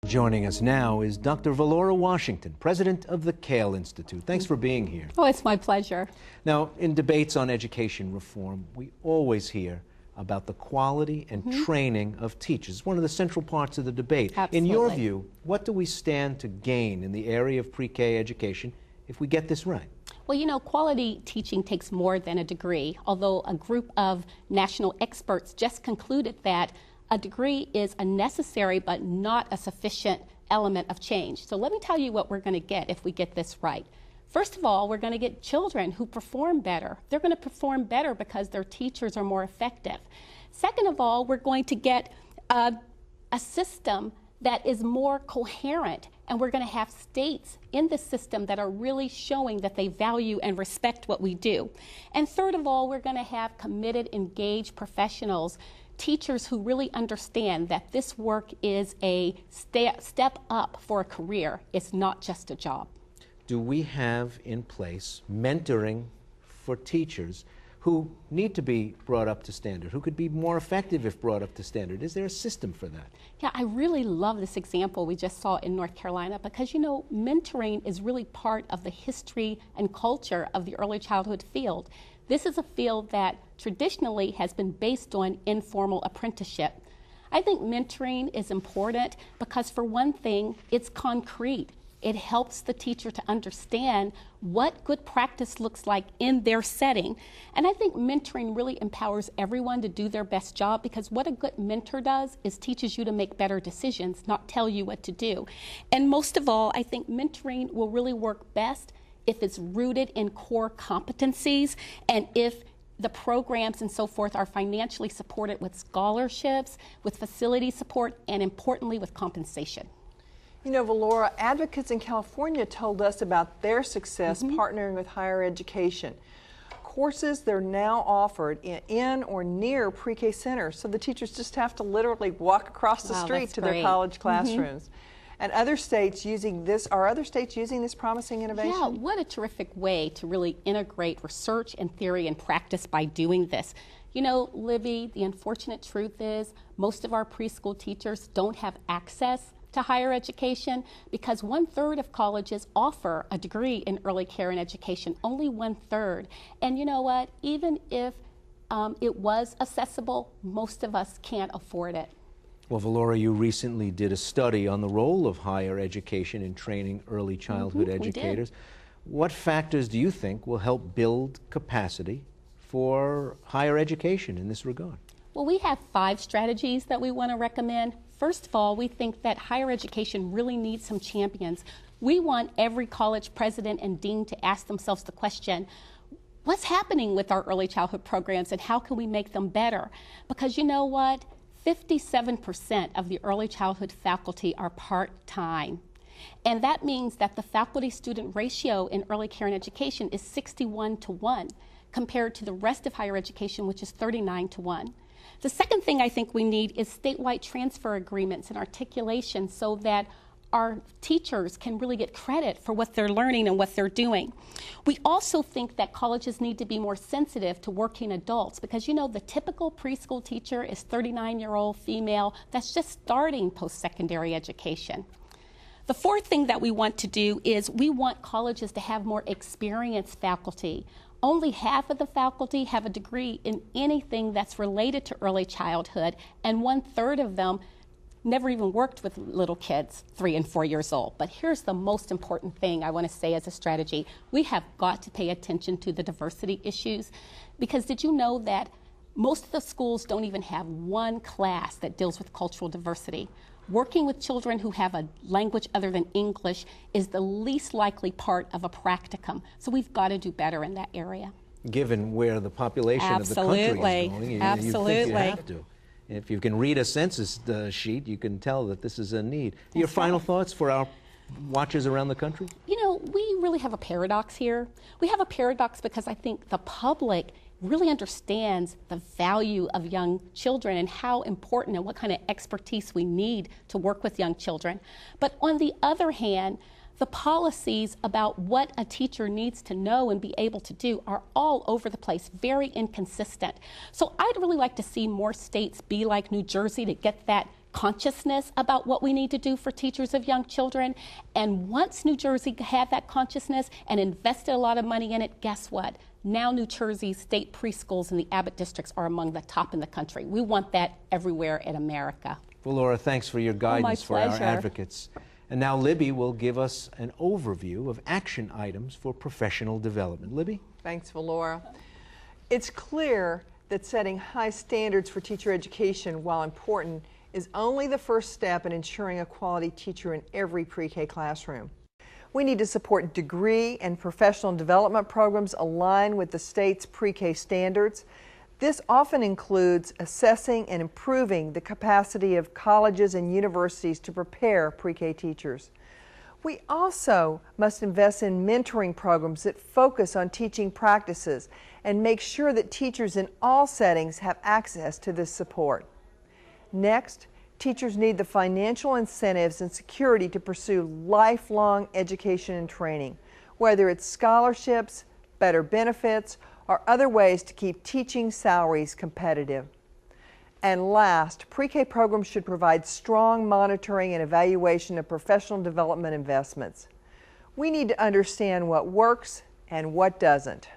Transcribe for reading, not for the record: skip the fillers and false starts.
Joining us now is Dr. Valora Washington, president of the Kale Institute. Thanks for being here. Oh, it's my pleasure. Now, in debates on education reform, we always hear about the quality and training of teachers, one of the central parts of the debate. Absolutely. In your view, what do we stand to gain in the area of pre-K education if we get this right? Well, you know, quality teaching takes more than a degree, although a group of national experts just concluded that a degree is a necessary but not a sufficient element of change. So let me tell you what we're going to get if we get this right. First of all, we're going to get children who perform better. They're going to perform better because their teachers are more effective. Second of all, we're going to get a system that is more coherent, and we're going to have states in the system that are really showing that they value and respect what we do. And third of all, we're going to have committed, engaged professionals, teachers who really understand that this work is a step up for a career. It's not just a job. Do we have in place mentoring for teachers who need to be brought up to standard, who could be more effective if brought up to standard? Is there a system for that? Yeah, I really love this example we just saw in North Carolina because, you know, mentoring is really part of the history and culture of the early childhood field. This is a field that traditionally has been based on informal apprenticeship. I think mentoring is important because, for one thing, it's concrete. It helps the teacher to understand what good practice looks like in their setting. And I think mentoring really empowers everyone to do their best job because what a good mentor does is teaches you to make better decisions, not tell you what to do. And most of all, I think mentoring will really work best if it's rooted in core competencies and if the programs and so forth are financially supported with scholarships, with facility support, and importantly, with compensation. You know, Valora, advocates in California told us about their success partnering with higher education. Courses they're now offered in or near pre-K centers, so the teachers just have to literally walk across the street to their college classrooms. And other states using this, are other states using this promising innovation? Yeah, what a terrific way to really integrate research and theory and practice by doing this. You know, Libby, the unfortunate truth is most of our preschool teachers don't have access to higher education because 1/3 of colleges offer a degree in early care and education, only 1/3. And you know what, even if it was accessible, most of us can't afford it. Well, Valora, you recently did a study on the role of higher education in training early childhood educators. What factors do you think will help build capacity for higher education in this regard? Well, we have 5 strategies that we want to recommend. First of all, we think that higher education really needs some champions. We want every college president and dean to ask themselves the question, what's happening with our early childhood programs and how can we make them better? Because you know what? 57% of the early childhood faculty are part-time. And that means that the faculty-student ratio in early care and education is 61-1 compared to the rest of higher education, which is 39-1. The second thing I think we need is statewide transfer agreements and articulation so that our teachers can really get credit for what they're learning and what they're doing. We also think that colleges need to be more sensitive to working adults because, you know, the typical preschool teacher is 39-year-old female that's just starting post-secondary education. The fourth thing that we want to do is we want colleges to have more experienced faculty. Only half of the faculty have a degree in anything that's related to early childhood, and 1/3 of them never even worked with little kids 3 and 4 years old. But here's the most important thing I want to say as a strategy. We have got to pay attention to the diversity issues because did you know that most of the schools don't even have one class that deals with cultural diversity? Working with children who have a language other than English is the least likely part of a practicum. So we've got to do better in that area. Given where the population of the country is going, you think you have to. If you can read a census sheet, you can tell that this is a need. Your final thoughts for our watchers around the country? You know, we really have a paradox here. We have a paradox because I think the public really understands the value of young children and how important and what kind of expertise we need to work with young children. But on the other hand, the policies about what a teacher needs to know and be able to do are all over the place, very inconsistent. So I'd really like to see more states be like New Jersey to get that consciousness about what we need to do for teachers of young children. And once New Jersey had that consciousness and invested a lot of money in it, guess what? Now New Jersey's state preschools in the Abbott districts are among the top in the country. We want that everywhere in America. Well, Laura, thanks for your guidance for our pleasure. advocates. And now Libby will give us an overview of action items for professional development. Libby? Thanks, Valora. It's clear that setting high standards for teacher education, while important, is only the first step in ensuring a quality teacher in every pre-K classroom. We need to support degree and professional development programs aligned with the state's pre-K standards. This often includes assessing and improving the capacity of colleges and universities to prepare pre-K teachers. We also must invest in mentoring programs that focus on teaching practices and make sure that teachers in all settings have access to this support. Next, teachers need the financial incentives and security to pursue lifelong education and training, whether it's scholarships, better benefits, or other ways to keep teaching salaries competitive. And last, pre-K programs should provide strong monitoring and evaluation of professional development investments. We need to understand what works and what doesn't.